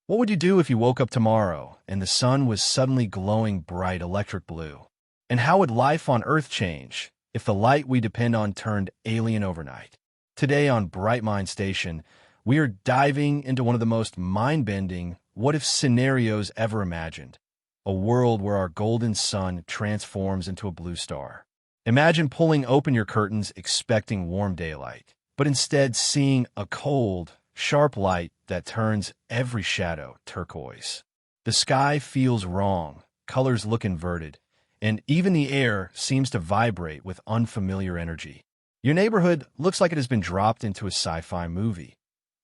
What would you do if you woke up tomorrow and the sun was suddenly glowing bright electric blue? And how would life on Earth change if the light we depend on turned alien overnight? Today on Bright Mind Station, we are diving into one of the most mind-bending what-if scenarios ever imagined. A world where our golden sun transforms into a blue star. Imagine pulling open your curtains expecting warm daylight, but instead seeing a cold, sharp light that turns every shadow turquoise. The sky feels wrong, colors look inverted, and even the air seems to vibrate with unfamiliar energy. Your neighborhood looks like it has been dropped into a sci-fi movie.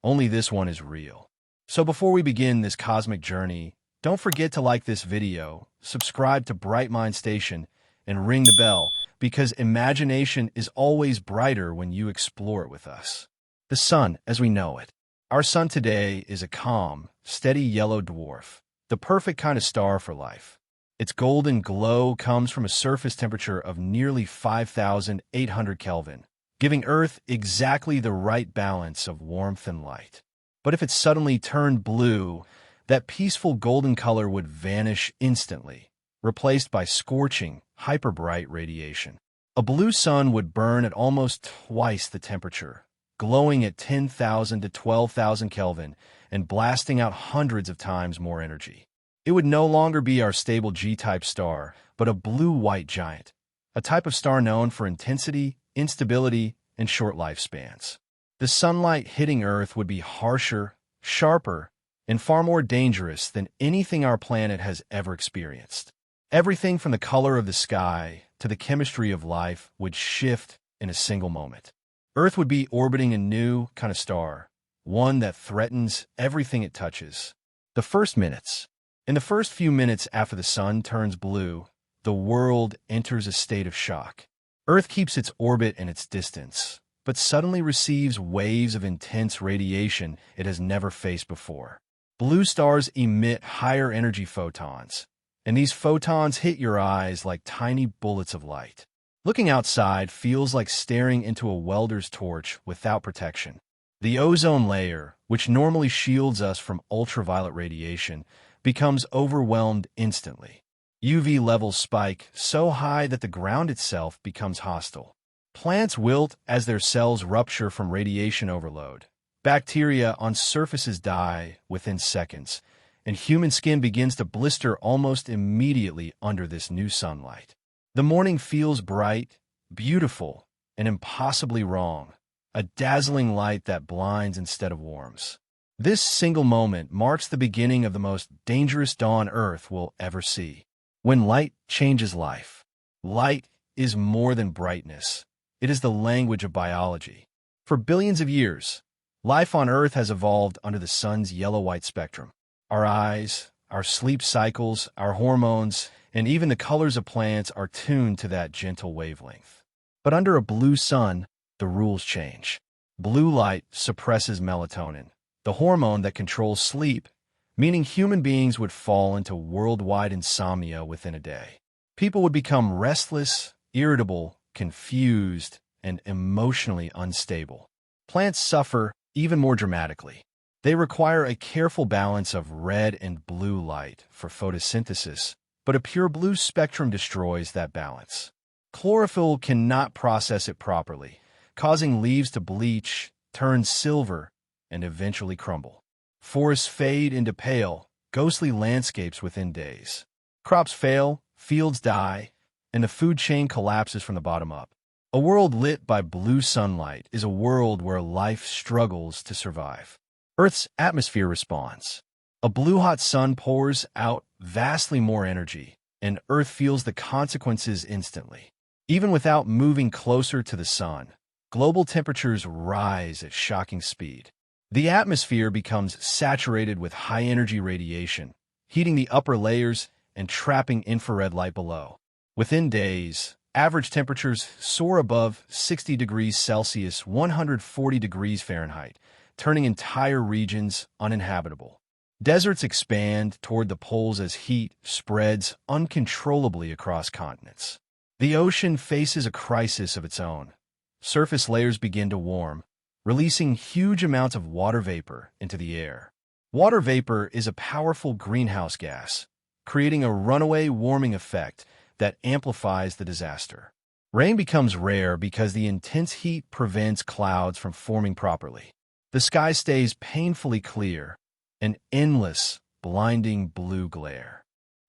Only this one is real. So before we begin this cosmic journey, don't forget to like this video, subscribe to Bright Mind Station, and ring the bell, because imagination is always brighter when you explore it with us. The sun, as we know it. Our sun today is a calm, steady yellow dwarf, the perfect kind of star for life. Its golden glow comes from a surface temperature of nearly 5,800 Kelvin, giving Earth exactly the right balance of warmth and light. But if it suddenly turned blue, that peaceful golden color would vanish instantly, replaced by scorching, hyperbright radiation. A blue sun would burn at almost twice the temperature, glowing at 10,000 to 12,000 Kelvin and blasting out hundreds of times more energy. It would no longer be our stable G-type star, but a blue-white giant, a type of star known for intensity, instability, and short lifespans. The sunlight hitting Earth would be harsher, sharper, and far more dangerous than anything our planet has ever experienced. Everything from the color of the sky to the chemistry of life would shift in a single moment. Earth would be orbiting a new kind of star, one that threatens everything it touches. The first minutes. In the first few minutes after the sun turns blue, the world enters a state of shock. Earth keeps its orbit and its distance, but suddenly receives waves of intense radiation it has never faced before. Blue stars emit higher energy photons, and these photons hit your eyes like tiny bullets of light. Looking outside feels like staring into a welder's torch without protection. The ozone layer, which normally shields us from ultraviolet radiation, becomes overwhelmed instantly. UV levels spike so high that the ground itself becomes hostile. Plants wilt as their cells rupture from radiation overload. Bacteria on surfaces die within seconds, and human skin begins to blister almost immediately under this new sunlight. The morning feels bright, beautiful, and impossibly wrong, a dazzling light that blinds instead of warms. This single moment marks the beginning of the most dangerous dawn Earth will ever see. When light changes life. Light is more than brightness. It is the language of biology. For billions of years, life on Earth has evolved under the sun's yellow-white spectrum. Our eyes, our sleep cycles, our hormones, and even the colors of plants are tuned to that gentle wavelength. But under a blue sun, the rules change. Blue light suppresses melatonin, the hormone that controls sleep, meaning human beings would fall into worldwide insomnia within a day. People would become restless, irritable, confused, and emotionally unstable. Plants suffer even more dramatically. They require a careful balance of red and blue light for photosynthesis, but a pure blue spectrum destroys that balance. Chlorophyll cannot process it properly, causing leaves to bleach, turn silver, and eventually crumble. Forests fade into pale, ghostly landscapes within days. Crops fail, fields die, and the food chain collapses from the bottom up. A world lit by blue sunlight is a world where life struggles to survive. Earth's atmosphere responds. A blue-hot sun pours out vastly more energy, and Earth feels the consequences instantly. Even without moving closer to the sun, global temperatures rise at shocking speed. The atmosphere becomes saturated with high-energy radiation, heating the upper layers and trapping infrared light below. Within days, average temperatures soar above 60 degrees Celsius, 140 degrees Fahrenheit, turning entire regions uninhabitable. Deserts expand toward the poles as heat spreads uncontrollably across continents. The ocean faces a crisis of its own. Surface layers begin to warm, releasing huge amounts of water vapor into the air. Water vapor is a powerful greenhouse gas, creating a runaway warming effect that amplifies the disaster. Rain becomes rare because the intense heat prevents clouds from forming properly. The sky stays painfully clear, an endless, blinding blue glare.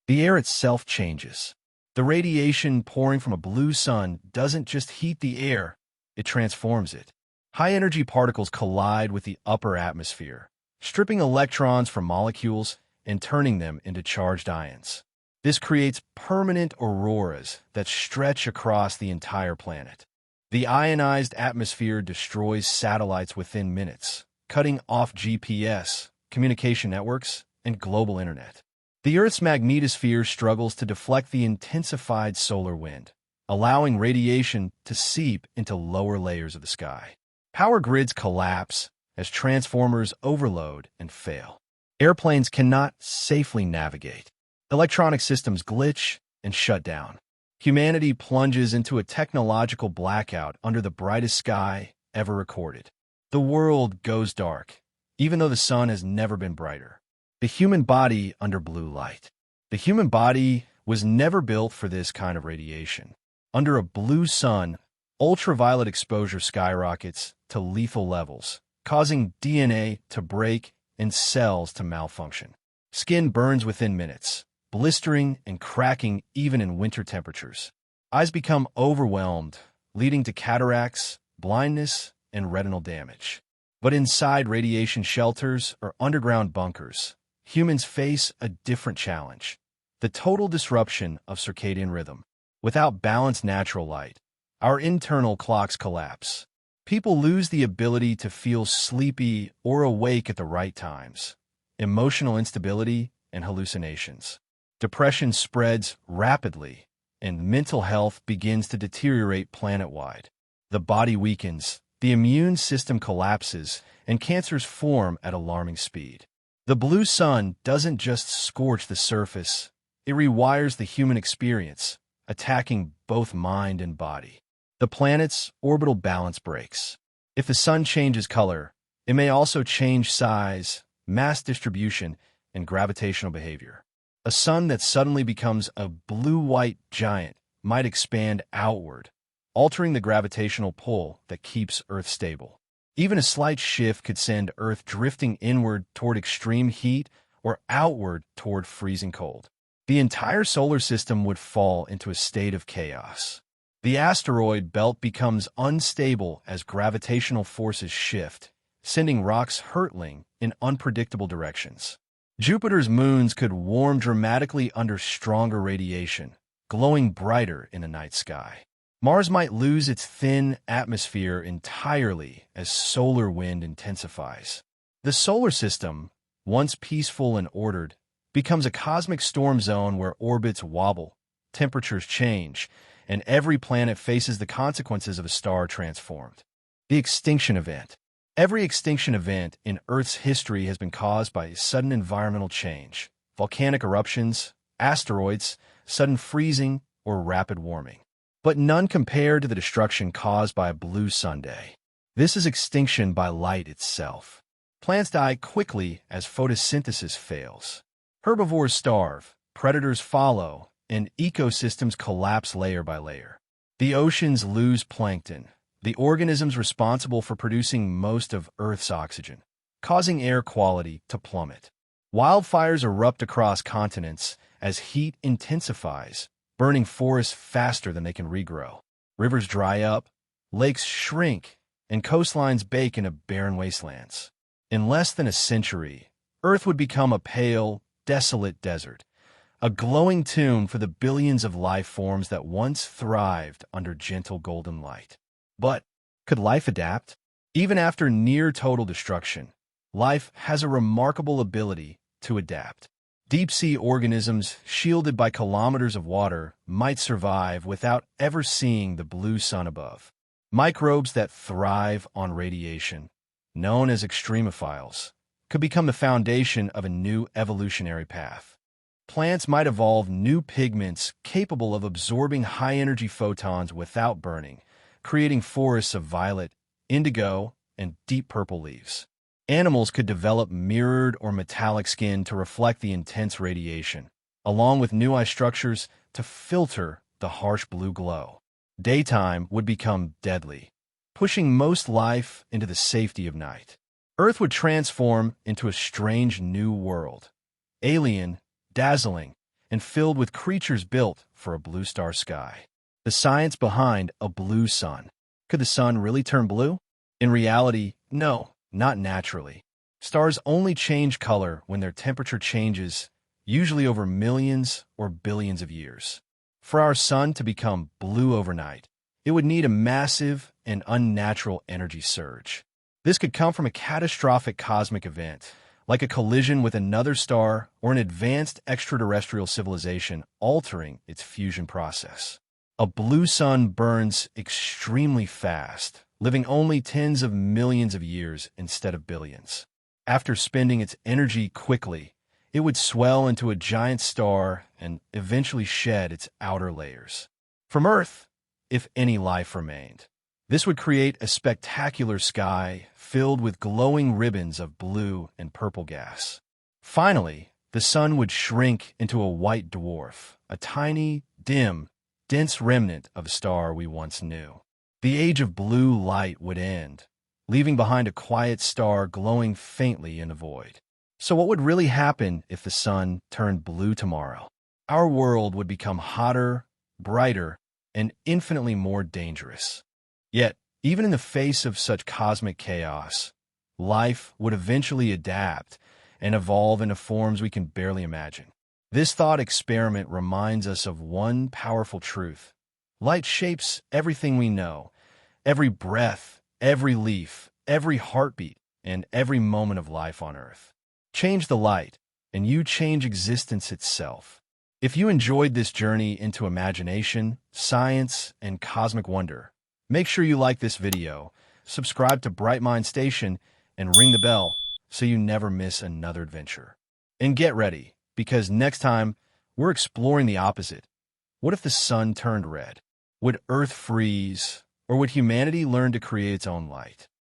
The air itself changes. The radiation pouring from a blue sun doesn't just heat the air, it transforms it. High-energy particles collide with the upper atmosphere, stripping electrons from molecules and turning them into charged ions. This creates permanent auroras that stretch across the entire planet. The ionized atmosphere destroys satellites within minutes, cutting off GPS, communication networks, and global internet. The Earth's magnetosphere struggles to deflect the intensified solar wind, allowing radiation to seep into lower layers of the sky. Power grids collapse as transformers overload and fail. Airplanes cannot safely navigate. Electronic systems glitch and shut down. Humanity plunges into a technological blackout under the brightest sky ever recorded. The world goes dark, even though the sun has never been brighter. The human body under blue light. The human body was never built for this kind of radiation. Under a blue sun, ultraviolet exposure skyrockets to lethal levels, causing DNA to break and cells to malfunction. Skin burns within minutes, blistering and cracking even in winter temperatures. Eyes become overwhelmed, leading to cataracts, blindness, and retinal damage. But inside radiation shelters or underground bunkers, humans face a different challenge: the total disruption of circadian rhythm. Without balanced natural light, our internal clocks collapse. People lose the ability to feel sleepy or awake at the right times. Emotional instability and hallucinations. Depression spreads rapidly, and mental health begins to deteriorate planet-wide. The body weakens, the immune system collapses, and cancers form at alarming speed. The blue sun doesn't just scorch the surface, it rewires the human experience, attacking both mind and body. The planet's orbital balance breaks. If the sun changes color, it may also change size, mass distribution, and gravitational behavior. A sun that suddenly becomes a blue-white giant might expand outward, altering the gravitational pull that keeps Earth stable. Even a slight shift could send Earth drifting inward toward extreme heat or outward toward freezing cold. The entire solar system would fall into a state of chaos. The asteroid belt becomes unstable as gravitational forces shift, sending rocks hurtling in unpredictable directions. Jupiter's moons could warm dramatically under stronger radiation, glowing brighter in the night sky. Mars might lose its thin atmosphere entirely as solar wind intensifies. The solar system, once peaceful and ordered, becomes a cosmic storm zone where orbits wobble, temperatures change, and every planet faces the consequences of a star transformed. The extinction event. Every extinction event in Earth's history has been caused by sudden environmental change, volcanic eruptions, asteroids, sudden freezing, or rapid warming. But none compare to the destruction caused by a blue Sunday. This is extinction by light itself. Plants die quickly as photosynthesis fails. Herbivores starve, predators follow, and ecosystems collapse layer by layer. The oceans lose plankton, the organisms responsible for producing most of Earth's oxygen, causing air quality to plummet. Wildfires erupt across continents as heat intensifies, burning forests faster than they can regrow. Rivers dry up, lakes shrink, and coastlines bake into barren wastelands. In less than a century, Earth would become a pale, desolate desert, a glowing tomb for the billions of life forms that once thrived under gentle golden light. But could life adapt? Even after near-total destruction, life has a remarkable ability to adapt. Deep-sea organisms, shielded by kilometers of water, might survive without ever seeing the blue sun above. Microbes that thrive on radiation, known as extremophiles, could become the foundation of a new evolutionary path. Plants might evolve new pigments capable of absorbing high-energy photons without burning, creating forests of violet, indigo, and deep purple leaves. Animals could develop mirrored or metallic skin to reflect the intense radiation, along with new eye structures to filter the harsh blue glow. Daytime would become deadly, pushing most life into the safety of night. Earth would transform into a strange new world, alien, dazzling, and filled with creatures built for a blue star sky. The science behind a blue sun. Could the sun really turn blue? In reality, no, not naturally. Stars only change color when their temperature changes, usually over millions or billions of years. For our sun to become blue overnight, it would need a massive and unnatural energy surge. This could come from a catastrophic cosmic event, like a collision with another star or an advanced extraterrestrial civilization altering its fusion process. A blue sun burns extremely fast, living only tens of millions of years instead of billions. After spending its energy quickly, it would swell into a giant star and eventually shed its outer layers. From Earth, if any life remained, this would create a spectacular sky filled with glowing ribbons of blue and purple gas. Finally, the sun would shrink into a white dwarf, a tiny, dim, dense remnant of a star we once knew. The age of blue light would end, leaving behind a quiet star glowing faintly in the void. So what would really happen if the sun turned blue tomorrow? Our world would become hotter, brighter, and infinitely more dangerous. Yet, even in the face of such cosmic chaos, life would eventually adapt and evolve into forms we can barely imagine. This thought experiment reminds us of one powerful truth. Light shapes everything we know, every breath, every leaf, every heartbeat, and every moment of life on Earth. Change the light, and you change existence itself. If you enjoyed this journey into imagination, science, and cosmic wonder, make sure you like this video, subscribe to Bright Mind Station, and ring the bell so you never miss another adventure. And get ready, because next time, we're exploring the opposite. What if the sun turned red? Would Earth freeze, or would humanity learn to create its own light?